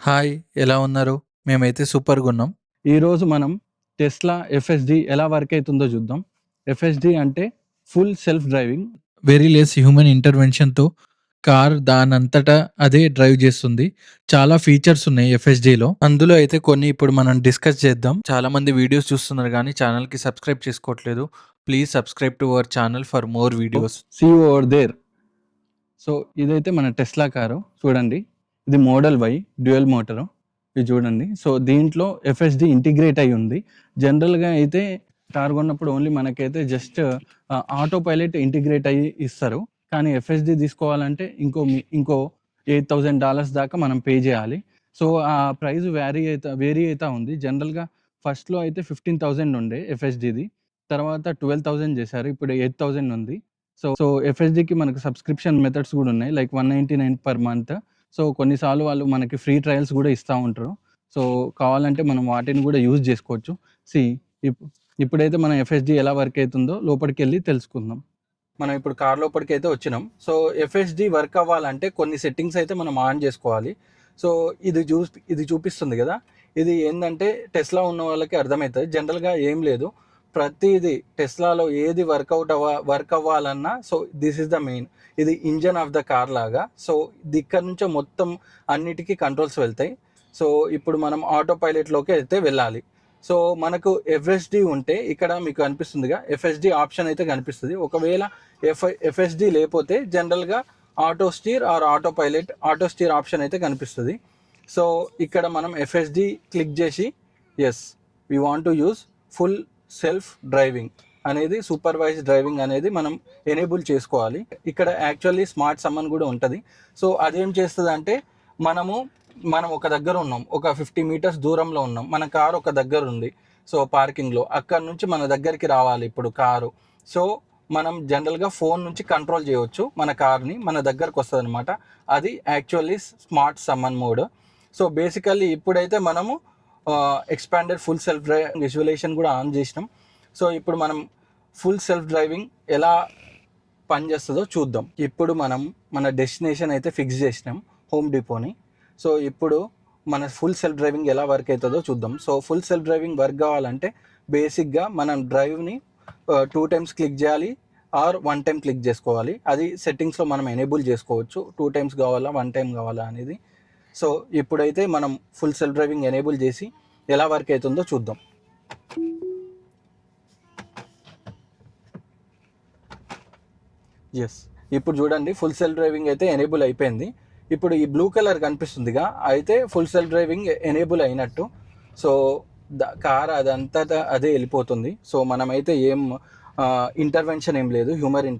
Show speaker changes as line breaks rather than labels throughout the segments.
Hi! ఎలా ఉన్నారు? మేమైతే సూపర్‌గున్నాం.
ఈరోజు మనం టెస్లా ఎఫ్ఎస్‌డి ఎలా వర్క్ అయితుందో చూద్దాం. ఎఫ్ఎస్‌డి అంటే full self driving.
Very less human ఇంటర్వెన్షన్‌తో కార్ దానంతటా అదే డ్రైవ్ చేస్తుంది. చాలా ఫీచర్స్ ఉన్నాయి ఎఫ్ఎస్‌డిలో. అందులో అయితే కొన్ని ఇప్పుడు మనం డిస్కస్ చేద్దాం. చాలామంది వీడియోస్ చూస్తున్నారు గానీ ఛానల్‌కి సబ్స్క్రైబ్ చేసుకోవట్లేదు. Please subscribe to our channel for more videos.
See over there. So ఇదైతే మన టెస్లా కారు చూడండి. ఇది మోడల్ వై డ్యూయల్ మోటారు. ఇది చూడండి. సో దీంట్లో ఎఫ్ఎస్‌డి ఇంటిగ్రేట్ అయ్యి ఉంది. జనరల్‌గా అయితే కార్ కొన్నప్పుడు ఓన్లీ మనకైతే జస్ట్ ఆటో పైలట్ ఇంటిగ్రేట్ అయ్యి ఇస్తారు. కానీ ఎఫ్ఎస్‌డి తీసుకోవాలంటే ఇంకో $8,000 దాకా మనం పే చేయాలి. సో ఆ ప్రైస్ వేరీ అయితా ఉంది. జనరల్‌గా ఫస్ట్‌లో అయితే 15,000 ఉండే ఎఫ్ఎస్‌డిది. తర్వాత 12,000 చేశారు. ఇప్పుడు 8,000 ఉంది. సో ఎఫ్ఎస్‌డికి మనకు సబ్స్క్రిప్షన్ మెథడ్స్ కూడా ఉన్నాయి. Like 199 per month. సో కొన్నిసార్లు వాళ్ళు మనకి ఫ్రీ ట్రయల్స్ కూడా ఇస్తా ఉంటారు. సో కావాలంటే మనం వాటిని కూడా యూజ్ చేసుకోవచ్చు. సీ ఇప్ ఇప్పుడైతే మన ఎఫ్ఎస్‌డి ఎలా వర్క్ అయితుందో లోపలికెళ్ళి తెలుసుకుందాం. మనం ఇప్పుడు కార్ లోపలికైతే వచ్చినాం. సో ఎఫ్ఎస్‌డి వర్క్ అవ్వాలంటే కొన్ని సెట్టింగ్స్ అయితే మనం ఆన్ చేసుకోవాలి. సో ఇది చూపిస్తుంది కదా! ఇది ఏందంటే టెస్లా ఉన్న వాళ్ళకి అర్థమవుతది. జనరల్‌గా ఏం లేదు. ప్రతీది టెస్లాలో ఏది వర్క్ అవ్వాలన్నా so this is the main. ఇది ఇంజన్ ఆఫ్ ద కార్ లాగా. సో ఇక్కడ నుంచే మొత్తం అన్నిటికీ కంట్రోల్స్ వెళ్తాయి. సో ఇప్పుడు మనం ఆటో పైలట్‌లోకి అయితే వెళ్ళాలి. సో మనకు ఎఫ్ఎస్‌డి ఉంటే ఇక్కడ మీకు కనిపిస్తుందిగా ఎఫ్ఎస్‌డి ఆప్షన్ అయితే కనిపిస్తది. ఒకవేళ ఎఫ్ఎస్‌డి లేకపోతే జనరల్‌గా auto steer or auto steer option అయితే కనిపిస్తది. సో ఇక్కడ మనం ఎఫ్ఎస్‌డి క్లిక్ చేసి yes we want to use full self driving అనేది సూపర్వైజ్ డ్రైవింగ్ అనేది మనం ఎనేబుల్ చేసుకోవాలి. ఇక్కడ యాక్చువల్లీ స్మార్ట్ సమ్మన్ కూడా ఉంటుంది. సో అదేం చేస్తుంది అంటే మనం ఒక దగ్గర ఉన్నాం, ఒక 50 మీటర్స్ దూరంలో ఉన్నాం, మన కారు ఒక దగ్గర ఉంది. సో పార్కింగ్లో అక్కడ నుంచి మన దగ్గరికి రావాలి ఇప్పుడు కారు. సో మనం జనరల్గా ఫోన్ నుంచి కంట్రోల్ చేయవచ్చు మన కార్ని, మన దగ్గరకు వస్తుంది అనమాట. అది actually smart summon mode. So basically ఇప్పుడైతే మనము expanded full self driving visualization కూడా ఆన్ చేసినాం. సో ఇప్పుడు మనం ఫుల్ సెల్ఫ్ డ్రైవింగ్ ఎలా పనిచేస్తుందో చూద్దాం. ఇప్పుడు మనం మన డెస్టినేషన్ అయితే ఫిక్స్ చేసినాం, హోమ్ డిపోని. సో ఇప్పుడు మన ఫుల్ సెల్ఫ్ డ్రైవింగ్ ఎలా వర్క్ అవుతుందో చూద్దాం. So full self driving work కావాలంటే బేసిక్గా మనం డ్రైవ్ని 2 టైమ్స్ క్లిక్ చేయాలి ఆర్ 1 టైం క్లిక్ చేసుకోవాలి. అది సెట్టింగ్స్లో మనం ఎనేబుల్ చేసుకోవచ్చు. 2 టైమ్స్ కావాలా 1 టైం కావాలా అనేది. సో ఇప్పుడైతే మనం ఫుల్ సెల్ఫ్ డ్రైవింగ్ ఎనేబుల్ చేసి ఎలా వర్క్ అవుతుందో చూద్దాం. ఎస్, ఇప్పుడు చూడండి ఫుల్ సెల్ఫ్ డ్రైవింగ్ అయితే ఎనేబుల్ అయిపోయింది. ఇప్పుడు ఈ బ్లూ కలర్ కనిపిస్తుందిగా, అయితే ఫుల్ సెల్ఫ్ డ్రైవింగ్ ఎనేబుల్ అయినట్టు. సో కార్ అదంతా అదే వెళ్ళిపోతుంది. సో మనమైతే ఏం ఇంటర్వెన్షన్ ఏం లేదు, హ్యూమన్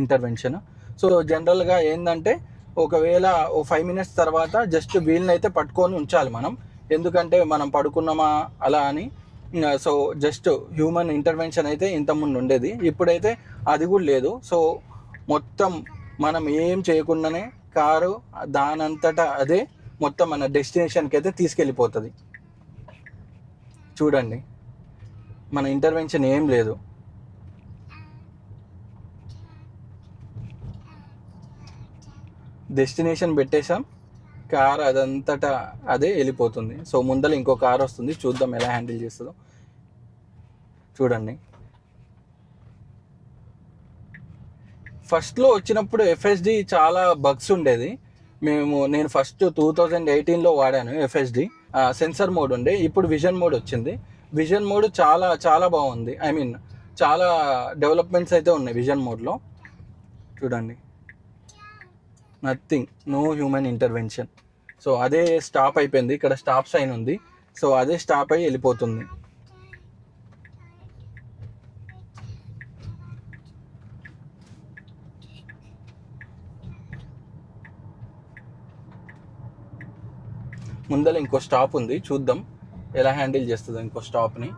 ఇంటర్వెన్షన్. సో జనరల్గా ఏంటంటే ఒకవేళ 5 మినిట్స్ తర్వాత జస్ట్ వీల్ని అయితే పట్టుకొని ఉంచాలి మనం, ఎందుకంటే మనం పడుకున్నామా అలా అని. సో జస్ట్ హ్యూమన్ ఇంటర్వెన్షన్ అయితే ఇంతకుముందు ఉండేది, ఇప్పుడైతే అది కూడా లేదు. సో మొత్తం మనం ఏం చేయకుండానే కారు దానంతటా అదే మొత్తం మన డెస్టినేషన్కి అయితే తీసుకెళ్ళిపోతుంది. చూడండి, మన ఇంటర్వెన్షన్ ఏం లేదు. డెస్టినేషన్ పెట్టేసాం, కార్ అదంతటా అదే వెళ్ళిపోతుంది. సో ముందర ఇంకో కార్ వస్తుంది, చూద్దాం ఎలా హ్యాండిల్ చేస్తుందో. చూడండి, ఫస్ట్లో వచ్చినప్పుడు ఎఫ్ఎస్డి చాలా బగ్స్ ఉండేది. నేను ఫస్ట్ 2018లో వాడాను ఎఫ్ఎస్డి. సెన్సర్ మోడ్ ఉండే, ఇప్పుడు విజన్ మోడ్ వచ్చింది. విజన్ మోడ్ చాలా చాలా బాగుంది. ఐ మీన్ చాలా డెవలప్మెంట్స్ అయితే ఉన్నాయి విజన్ మోడ్లో. చూడండి, nothing, no human intervention. So అదే స్టాప్ అయిపోయింది, ఇక్కడ స్టాప్ సైన్ ఉంది. సో అదే స్టాప్ అయ్యి వెళ్ళిపోతుంది. ముందర ఇంకో స్టాప్ ఉంది, చూద్దాం ఎలా హ్యాండిల్ చేస్తుందో ఇంకో స్టాప్ని.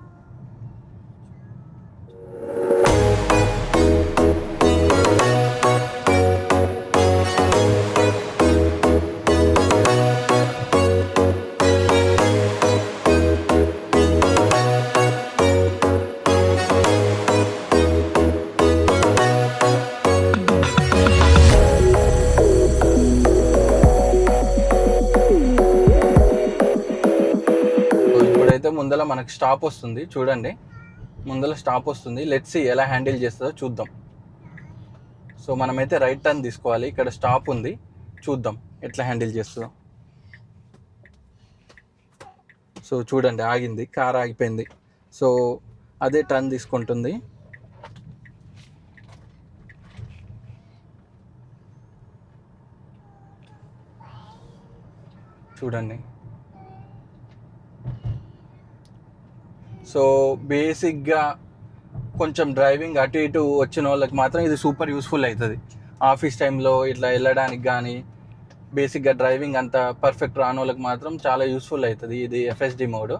ముందర మనకు స్టాప్ వస్తుంది చూడండి, ముందర స్టాప్ వస్తుంది. లెట్స్ సీ ఎలా హ్యాండిల్ చేస్తుందో చూద్దాం. సో మనమైతే రైట్ టర్న్ తీసుకోవాలి, ఇక్కడ స్టాప్ ఉంది, చూద్దాం ఎట్లా హ్యాండిల్ చేస్తుందో. సో చూడండి ఆగింది, కార్ ఆగిపోయింది. సో అదే టర్న్ తీసుకుంటుంది. చూడండి. సో బేసిక్గా కొంచెం డ్రైవింగ్ అటు ఇటు వచ్చిన వాళ్ళకి మాత్రం ఇది సూపర్ యూస్ఫుల్ అవుతుంది. ఆఫీస్ టైంలో ఇట్లా వెళ్ళడానికి కానీ, బేసిక్గా డ్రైవింగ్ అంత పర్ఫెక్ట్ రాని వాళ్ళకి మాత్రం చాలా యూస్ఫుల్ అవుతుంది ఇది ఎఫ్ఎస్డి మోడ్.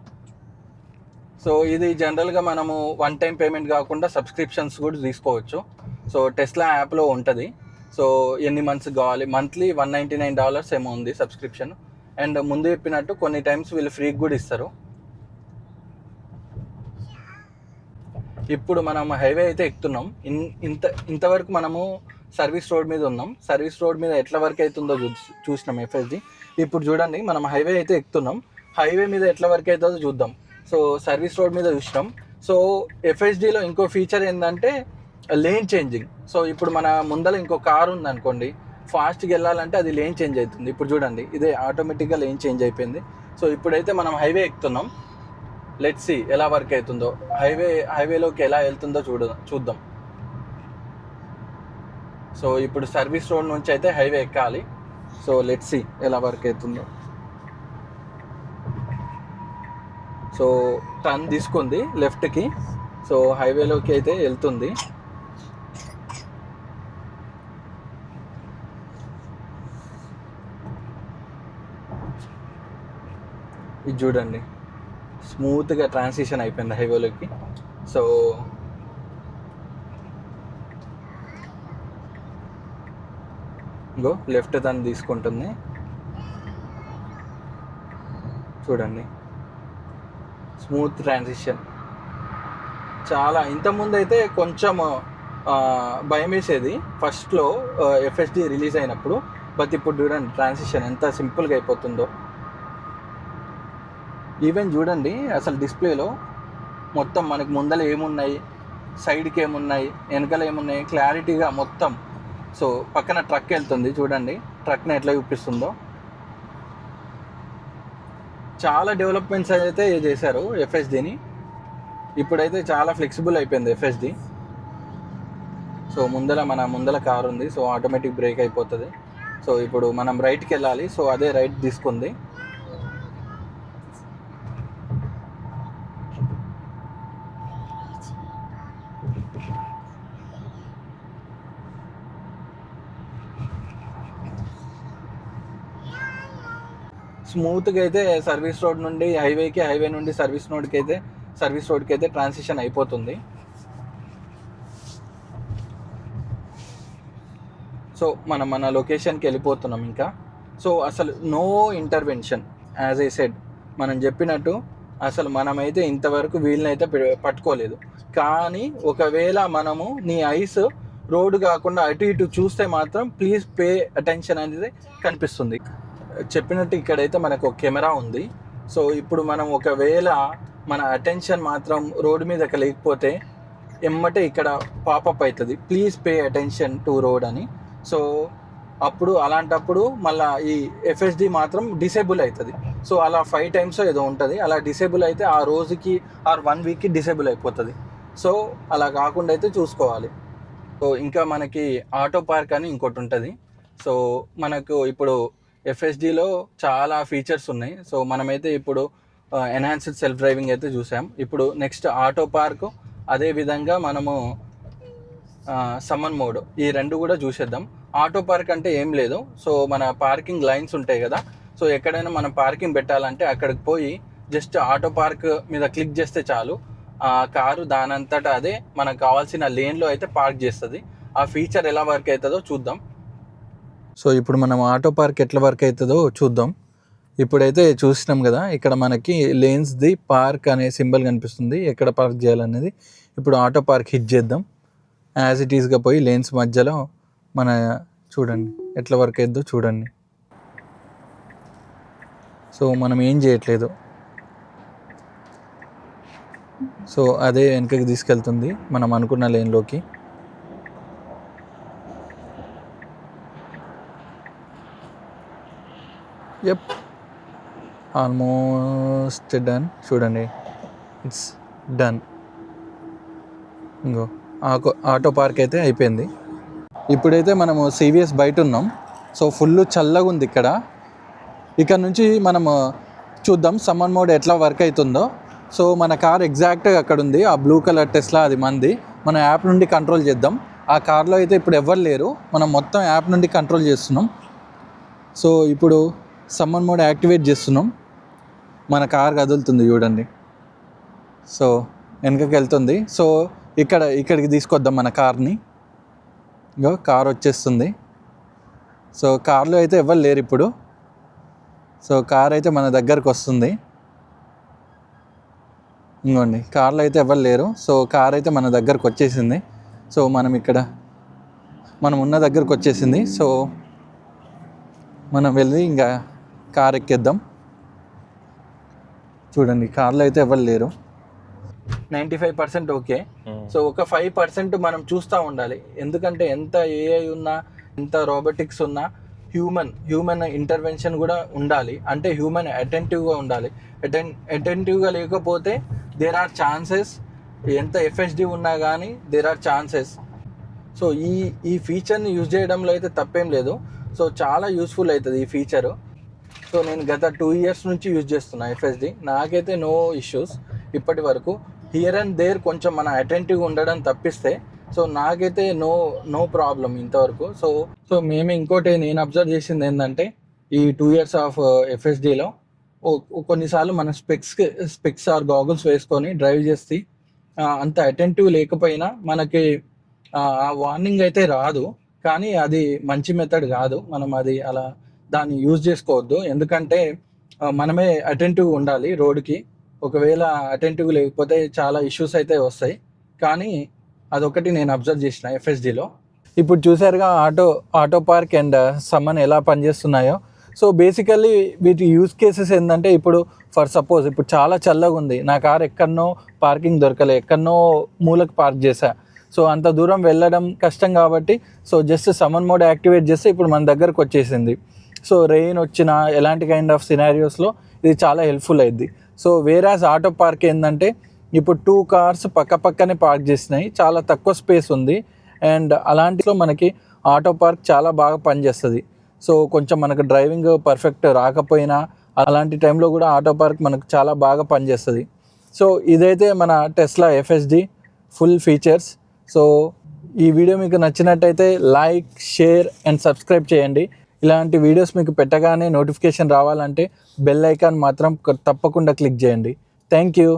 సో ఇది జనరల్గా మనము వన్ టైం పేమెంట్ కాకుండా సబ్స్క్రిప్షన్స్ కూడా తీసుకోవచ్చు. సో టెస్లా యాప్లో ఉంటుంది. సో ఎన్ని మంత్స్ కావాలి, మంత్లీ $199 ఏమో ఉంది సబ్స్క్రిప్షన్. అండ్ ముందు చెప్పినట్టు కొన్ని టైమ్స్ వీళ్ళు ఫ్రీగా కూడా ఇస్తారు. ఇప్పుడు మనం హైవే అయితే ఎక్కుతున్నాం. ఇంతవరకు మనము సర్వీస్ రోడ్ మీద ఉన్నాం. సర్వీస్ రోడ్ మీద ఎట్లా వర్క్ అవుతుందో చూసినాం ఎఫ్ఎస్డి. ఇప్పుడు చూడండి మనం హైవే అయితే ఎక్కుతున్నాం, హైవే మీద ఎట్లా వర్క్ అవుతుందో చూద్దాం. సో సర్వీస్ రోడ్ మీద చూసినాం. సో ఎఫ్ఎస్డిలో ఇంకో ఫీచర్ ఏంటంటే లేన్ చేంజింగ్. సో ఇప్పుడు మన ముందర ఇంకో కారు ఉందనుకోండి, ఫాస్ట్గా వెళ్ళాలంటే అది లేన్ చేంజ్ అవుతుంది. ఇప్పుడు చూడండి ఇదే ఆటోమేటిక్గా లేన్ చేంజ్ అయిపోయింది. సో ఇప్పుడైతే మనం హైవే ఎక్కుతున్నాం. లెట్స్ సీ ఎలా వర్క్ అవుతుందో, హైవేలోకి ఎలా వెళ్తుందో చూద్దాం. సో ఇప్పుడు సర్వీస్ రోడ్ నుంచి అయితే హైవే ఎక్కాలి. సో లెట్స్ సీ ఎలా వర్క్ అవుతుందో. సో టర్న్ తీసుకుంది లెఫ్ట్కి. సో హైవేలోకి అయితే వెళ్తుంది. ఇది చూడండి స్మూత్గా ట్రాన్సిషన్ అయిపోయింది హైవేలోకి. సో ఇంకో లెఫ్ట్ టర్న్ తీసుకుంటుంది చూడండి, స్మూత్ ట్రాన్సిషన్. చాలా ఇంతకుముందు అయితే కొంచెం భయం వేసేది ఫస్ట్లో ఎఫ్ఎస్డి రిలీజ్ అయినప్పుడు. బట్ ఇప్పుడు చూడండి ట్రాన్సిషన్ ఎంత సింపుల్గా అయిపోతుందో. ఈవెన్ చూడండి అసలు డిస్ప్లేలో మొత్తం మనకి ముందర ఏమున్నాయి, సైడ్కి ఏమున్నాయి, వెనకాల ఏమున్నాయి క్లారిటీగా మొత్తం. సో పక్కన ట్రక్ వెళ్తుంది చూడండి, ట్రక్ని ఎట్లా చూపిస్తుందో. చాలా డెవలప్మెంట్స్ అయితే చేశారు ఎఫ్ఎస్డిని. ఇప్పుడైతే చాలా ఫ్లెక్సిబుల్ అయిపోయింది ఎఫ్ఎస్డి. సో మన ముందర కారు ఉంది, సో ఆటోమేటిక్ బ్రేక్ అయిపోతుంది. సో ఇప్పుడు మనం రైట్కి వెళ్ళాలి, సో అదే రైట్ తీసుకుంది. స్మూత్గా అయితే సర్వీస్ రోడ్ నుండి హైవేకి, హైవే నుండి సర్వీస్ రోడ్కి అయితే ట్రాన్సిషన్ అయిపోతుంది. సో మన లొకేషన్కి వెళ్ళిపోతున్నాం ఇంకా. సో అసలు no intervention, as I said మనం చెప్పినట్టు అసలు మనమైతే ఇంతవరకు వీళ్ళనైతే పట్టుకోలేదు. కానీ ఒకవేళ మనము నీ ఐస్ రోడ్డు కాకుండా అటు ఇటు చూస్తే మాత్రం ప్లీజ్ పే అటెన్షన్ అనేది కనిపిస్తుంది. చెప్పినట్టు ఇక్కడైతే మనకు ఒక కెమెరా ఉంది. సో ఇప్పుడు మనం ఒకవేళ మన అటెన్షన్ మాత్రం రోడ్డు మీద లేకపోతే ఎమ్మటే ఇక్కడ పాపప్ అవుతుంది, please pay attention to road అని. సో అప్పుడు అలాంటప్పుడు మళ్ళీ ఈ ఎఫ్ఎస్డి మాత్రం డిసేబుల్ అవుతుంది. సో అలా 5 times ఏదో ఉంటుంది, అలా డిసేబుల్ అయితే ఆ రోజుకి ఆర్ 1 weekకి డిసేబుల్ అయిపోతుంది. సో అలా కాకుండా అయితే చూసుకోవాలి. సో ఇంకా మనకి ఆటో పార్క్ అని ఇంకోటి ఉంటుంది. సో మనకు ఇప్పుడు ఎఫ్ఎస్డిలో చాలా ఫీచర్స్ ఉన్నాయి. సో మనమైతే ఇప్పుడు ఎన్హాన్స్డ్ సెల్ఫ్ డ్రైవింగ్ అయితే చూసాం. ఇప్పుడు నెక్స్ట్ ఆటో పార్క్, అదేవిధంగా మనము సమ్మన్ మోడ్, ఈ రెండు కూడా చూసేద్దాం. ఆటో పార్క్ అంటే ఏం లేదు, సో మన పార్కింగ్ లైన్స్ ఉంటాయి కదా, సో ఎక్కడైనా మనం పార్కింగ్ పెట్టాలంటే అక్కడికి పోయి జస్ట్ ఆటో పార్క్ మీద క్లిక్ చేస్తే చాలు, ఆ కారు దానంతటా అదే మనకు కావాల్సిన లేన్లో అయితే పార్క్ చేస్తుంది. ఆ ఫీచర్ ఎలా వర్క్ అవుతుందో చూద్దాం. సో ఇప్పుడు మనం ఆటో పార్క్ ఎట్లా వర్క్ అవుతుందో చూద్దాం. ఇప్పుడైతే చూసినాం కదా, ఇక్కడ మనకి లేన్స్ది పార్క్ అనే సింబల్ కనిపిస్తుంది, ఎక్కడ పార్క్ చేయాలనేది. ఇప్పుడు ఆటో పార్క్ హిట్ చేద్దాం. యాజ్ ఇట్ ఈస్గా పోయి లేన్స్ మధ్యలో మన చూడండి ఎట్లా వర్క్ అవుతుందో చూడండి. సో మనం ఏం చేయట్లేదు,
సో అదే వెనకకి తీసుకెళ్తుంది మనం అనుకున్న లేన్లోకి. Yup, almost done. చూడండి, ఇట్స్ డన్. ఇంకో ఆటో పార్క్ అయితే అయిపోయింది. ఇప్పుడైతే మనము సివిఎస్ బయట ఉన్నాం. సో ఫుల్ చల్లగా ఉంది ఇక్కడ నుంచి మనము చూద్దాం సమ్మర్ మోడ్ ఎట్లా వర్క్ అవుతుందో. సో మన కార్ ఎగ్జాక్ట్గా అక్కడ ఉంది, ఆ బ్లూ కలర్ టెస్లా, అది మంది. మన యాప్ నుండి కంట్రోల్ చేద్దాం. ఆ కార్లో అయితే ఇప్పుడు ఎవ్వరు లేరు, మనం మొత్తం యాప్ నుండి కంట్రోల్ చేస్తున్నాం. సో ఇప్పుడు సమ్మర్ మోడ్ యాక్టివేట్ చేస్తున్నాం. మన కార్ కదులుతుంది చూడండి. సో వెనకకి వెళ్తుంది. సో ఇక్కడికి తీసుకొద్దాం మన కార్ని. ఇంకో కార్ వచ్చేస్తుంది. సో కార్లో అయితే ఎవ్వరు లేరు ఇప్పుడు. సో కార్ అయితే మన దగ్గరకు వస్తుంది. ఇంకోండి, కార్లో అయితే ఎవ్వరు లేరు. సో కార్ అయితే మన దగ్గరకు వచ్చేసింది. సో మనం ఉన్న దగ్గరకు వచ్చేసింది. సో మనం వెళ్ళి ఇంకా కార్ ఎక్కేద్దాం. చూడండి, కార్లో అయితే ఎవ్వరు లేరు. 95% ఓకే. సో ఒక 5% మనం చూస్తూ ఉండాలి. ఎందుకంటే ఎంత ఏఐ ఉన్నా, ఎంత రోబోటిక్స్ ఉన్నా, హ్యూమన్ ఇంటర్వెన్షన్ కూడా ఉండాలి. అంటే హ్యూమన్ అటెంటివ్గా ఉండాలి. అటెంటివ్గా లేకపోతే దేర్ ఆర్ ఛాన్సెస్, ఎంత ఎఫ్ఎస్డి ఉన్నా కానీ దేర్ ఆర్ ఛాన్సెస్. సో ఈ ఫీచర్ని యూజ్ చేయడంలో అయితే తప్పేం లేదు. సో చాలా యూస్ఫుల్ అవుతుంది ఈ ఫీచరు. సో నేను గత 2 years నుంచి యూజ్ చేస్తున్నా ఎఫ్ఎస్డి. నాకైతే నో ఇష్యూస్ ఇప్పటి వరకు. హియర్ అండ్ దేర్ కొంచెం మన అటెంటివ్గా ఉండడం తప్పిస్తే సో నాకైతే నో ప్రాబ్లం ఇంతవరకు. సో మేము ఇంకోటి నేను అబ్జర్వ్ చేసింది ఏంటంటే, ఈ 2 years ఆఫ్ ఎఫ్ఎస్డిలో కొన్నిసార్లు మన స్పెక్స్ ఆర్ గాగుల్స్ వేసుకొని డ్రైవ్ చేసి అంత అటెంటివ్ లేకపోయినా మనకి ఆ వార్నింగ్ అయితే రాదు. కానీ అది మంచి మెథడ్ కాదు. మనం అది అలా దాన్ని యూజ్ చేసుకోవద్దు. ఎందుకంటే మనమే అటెంటివ్ ఉండాలి రోడ్కి. ఒకవేళ అటెంటివ్ లేకపోతే చాలా ఇష్యూస్ అయితే వస్తాయి. కానీ అదొకటి నేను అబ్జర్వ్ చేసిన ఎఫ్ఎస్డిలో. ఇప్పుడు చూసారుగా ఆటో పార్క్ అండ్ సమ్మన్ ఎలా పనిచేస్తున్నాయో. సో బేసికల్లీ వీటి యూజ్ కేసెస్ ఏంటంటే, ఇప్పుడు ఫర్ సపోజ్ ఇప్పుడు చాలా చల్లగా ఉంది, నా కార్ ఎక్కడనో పార్కింగ్ దొరకలే, ఎక్కడనో మూలకు పార్క్ చేశా. సో అంత దూరం వెళ్ళడం కష్టం కాబట్టి so just someone mode activate చేస్తే ఇప్పుడు మన దగ్గరకు వచ్చేసింది. సో రెయిన్ వచ్చినా ఎలాంటి కైండ్ ఆఫ్ సినారియోస్లో ఇది చాలా హెల్ప్ఫుల్ అయింది. సో వేరాజ్ ఆటో పార్క్ ఏంటంటే, ఇప్పుడు 2 cars పక్కనే పార్క్ చేసినాయి, చాలా తక్కువ స్పేస్ ఉంది. అండ్ అలాంటిలో మనకి ఆటో పార్క్ చాలా బాగా పనిచేస్తుంది. సో కొంచెం మనకు డ్రైవింగ్ పర్ఫెక్ట్ రాకపోయినా అలాంటి టైంలో కూడా ఆటో పార్క్ మనకు చాలా బాగా పనిచేస్తుంది. సో ఇదైతే మన Tesla FSD full features. So ఈ వీడియో మీకు నచ్చినట్టయితే లైక్, షేర్ అండ్ సబ్స్క్రైబ్ చేయండి. ఇలాంటి వీడియోస్ మీకు పెట్టగానే నోటిఫికేషన్ రావాలంటే బెల్ ఐకాన్ మాత్రం తప్పకుండా క్లిక్ చేయండి. Thank you.